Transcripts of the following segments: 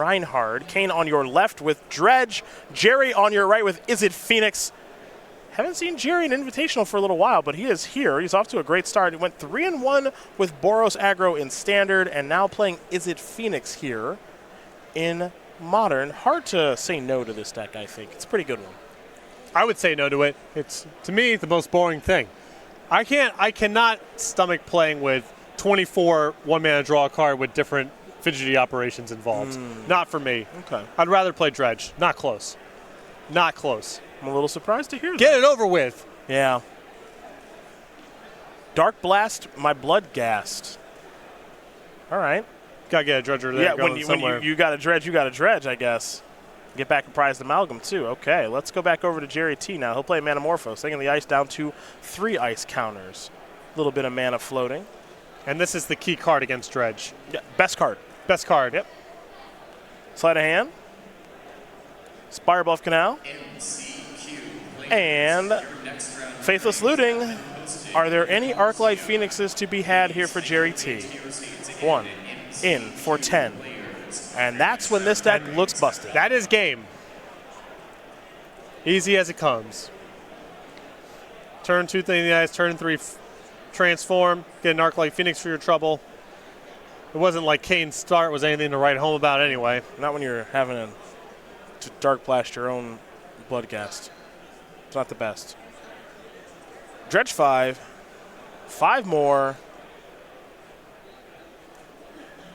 Rainhard. Cain on your left with Dredge. Gerry on your right with Is It Phoenix. Haven't seen Gerry in Invitational for a little while, but he is here. He's off to a great start. He went 3-1 with Boros Aggro in Standard, and now playing Is It Phoenix here in Modern. Hard to say no to this deck, I think. It's a pretty good one. I would say no to it. It's, to me, the most boring thing. I cannot stomach playing with 24 one-mana draw a card with different fidgety operations involved. Not for me. Okay. I'd rather play Dredge. Not close. Not close. I'm a little surprised to hear that. Get it over with. Yeah. Dark Blast, my blood gassed. All right. Gotta get a dredger there. Yeah, when you got a dredge, I guess. Get back a prized amalgam, too. Okay, let's go back over to Gerry T now. He'll play Manamorphose, taking the ice down to 3 ice counters. A little bit of mana floating. And this is the key card against Dredge. Yeah, best card. Best card. Yep. Sleight of hand. Spire Bluff Canal. And Faithless Looting. Are there any Arclight Phoenixes to be had here for Gerry T? 1 in for 10. And that's when this deck looks busted. That is game. Easy as it comes. Turn 2 thing in the eyes, turn 3 transform, get an Arclight Phoenix for your trouble. It wasn't like Cain's start was anything to write home about anyway. Not when you're having to Dark Blast your own Bloodghast. It's not the best. Dredge 5. 5 more.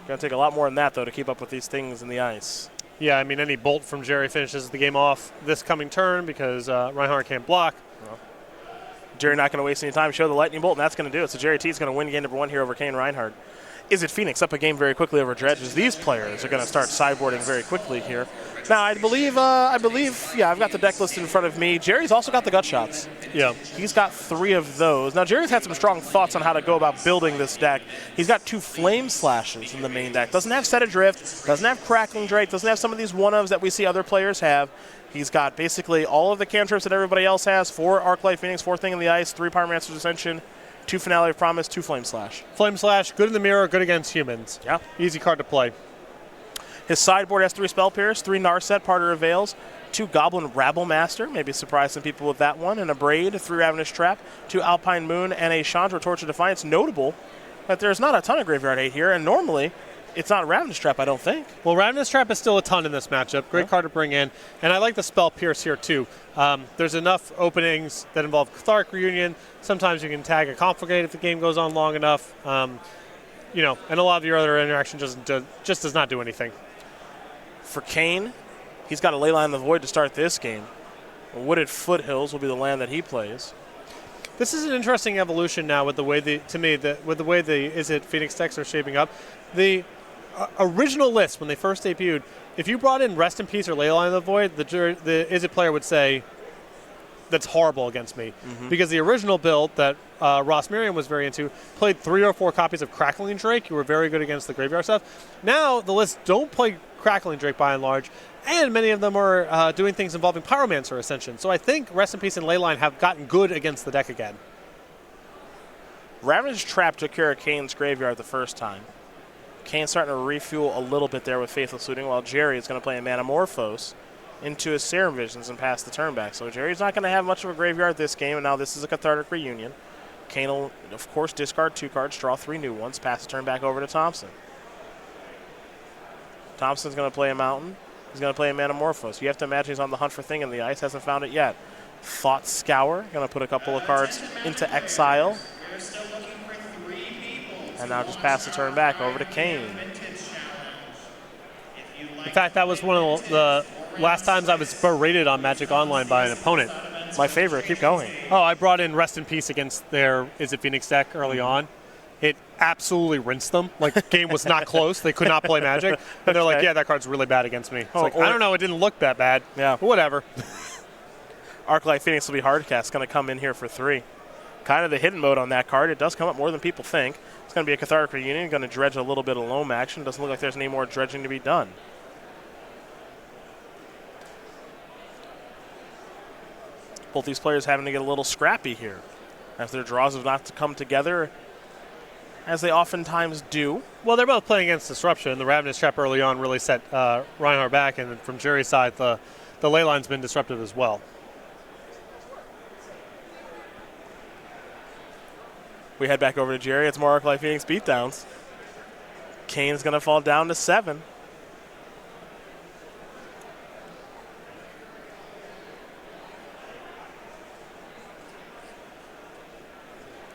Going to take a lot more than that, though, to keep up with these things in the ice. Yeah, I mean, any bolt from Gerry finishes the game off this coming turn because Rainhard can't block. Well, Gerry not going to waste any time. Show the Lightning Bolt, and that's going to do it. So Gerry T is going to win game number 1 here over Cain Rainhard. Is It Phoenix up a game very quickly over Dredge, as these players are going to start sideboarding very quickly here. Now, I believe, yeah, I've got the deck list in front of me. Gerry's also got the gut shots. Yeah. He's got 3 of those. Now, Gerry's had some strong thoughts on how to go about building this deck. He's got 2 Flame Slashes in the main deck. Doesn't have Set Adrift, doesn't have Crackling Drake, doesn't have some of these one-ofs that we see other players have. He's got basically all of the cantrips that everybody else has. 4 Arclight Phoenix, 4 Thing in the Ice, 3 Pyromancer's Ascension, 2 Finale of Promise, 2 Flame Slash. Flame Slash, good in the mirror, good against humans. Yeah. Easy card to play. His sideboard has 3 Spell Pierce, 3 Narset, Parter of Veils, 2 Goblin Rabble Master, maybe surprise some people with that one, and a Braid, 3 Ravenous Trap, 2 Alpine Moon, and a Chandra Torch of Defiance. Notable that there's not a ton of graveyard hate here, and normally it's not Ravenous Trap, I don't think. Well, Ravenous Trap is still a ton in this matchup. Great card to bring in. And I like the Spell Pierce here, too. There's enough openings that involve Cathartic Reunion. Sometimes you can tag a Confligate if the game goes on long enough. You know, and a lot of your other interaction just does not do anything. For Cain, he's got a Leyline of the Void to start this game. Wooded Foothills will be the land that he plays. This is an interesting evolution now with the way the Is It Phoenix decks are shaping up. The original list, when they first debuted, if you brought in Rest in Peace or Leyline of the Void, the Is It player would say, that's horrible against me. Because the original build that Ross Merriam was very into played 3 or 4 copies of Crackling Drake. You were very good against the graveyard stuff. Now the lists don't play Crackling Drake by and large, and many of them are doing things involving Pyromancer Ascension. So I think Rest in Peace and Leyline have gotten good against the deck again. Ravenous Trap took care of Cain's graveyard the first time. Cain's starting to refuel a little bit there with Faithless Looting, while Gerry is going to play a Manamorphose into his Serum Visions and pass the turn back. So Jerry's not going to have much of a graveyard this game, and now this is a Cathartic Reunion. Cain will, of course, discard 2 cards, draw 3 new ones, pass the turn back over to Thompson. Thompson's going to play a Mountain. He's going to play a Manamorphose. You have to imagine he's on the hunt for Thing in the Ice, hasn't found it yet. Thought Scour, going to put a couple of cards into exile. And now just pass the turn back over to Cain. In fact, that was one of the last times I was berated on Magic Online by an opponent. My favorite. Keep going. Oh, I brought in Rest in Peace against their Is It Phoenix deck early on. It absolutely rinsed them. Like, the game was not close. They could not play Magic. And they're like, yeah, that card's really bad against me. It's like, I don't know. It didn't look that bad. Yeah. But whatever. Arclight Phoenix will be hardcast. Going to come in here for 3. Kind of the hidden mode on that card. It does come up more than people think. It's going to be a Cathartic Reunion. Going to dredge a little bit of loam action. Doesn't look like there's any more dredging to be done. Both these players having to get a little scrappy here as their draws have not come together as they oftentimes do. Well, they're both playing against disruption. The Ravenous Trap early on really set Reinhard back, and from Gerry's side, the ley line's been disruptive as well. We head back over to Gerry. It's more Arclight Phoenix beatdowns. Cain's going to fall down to 7.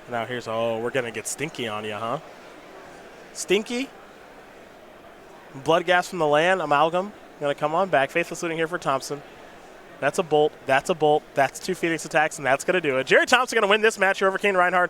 Now here's, oh, we're going to get Stinky on you, huh? Stinky. Blood gas from the land. Amalgam. Going to come on back. Faithless looting here for Thompson. That's a bolt. That's a bolt. That's 2 Phoenix attacks, and that's going to do it. Gerry Thompson going to win this match here over Cain Reinhard.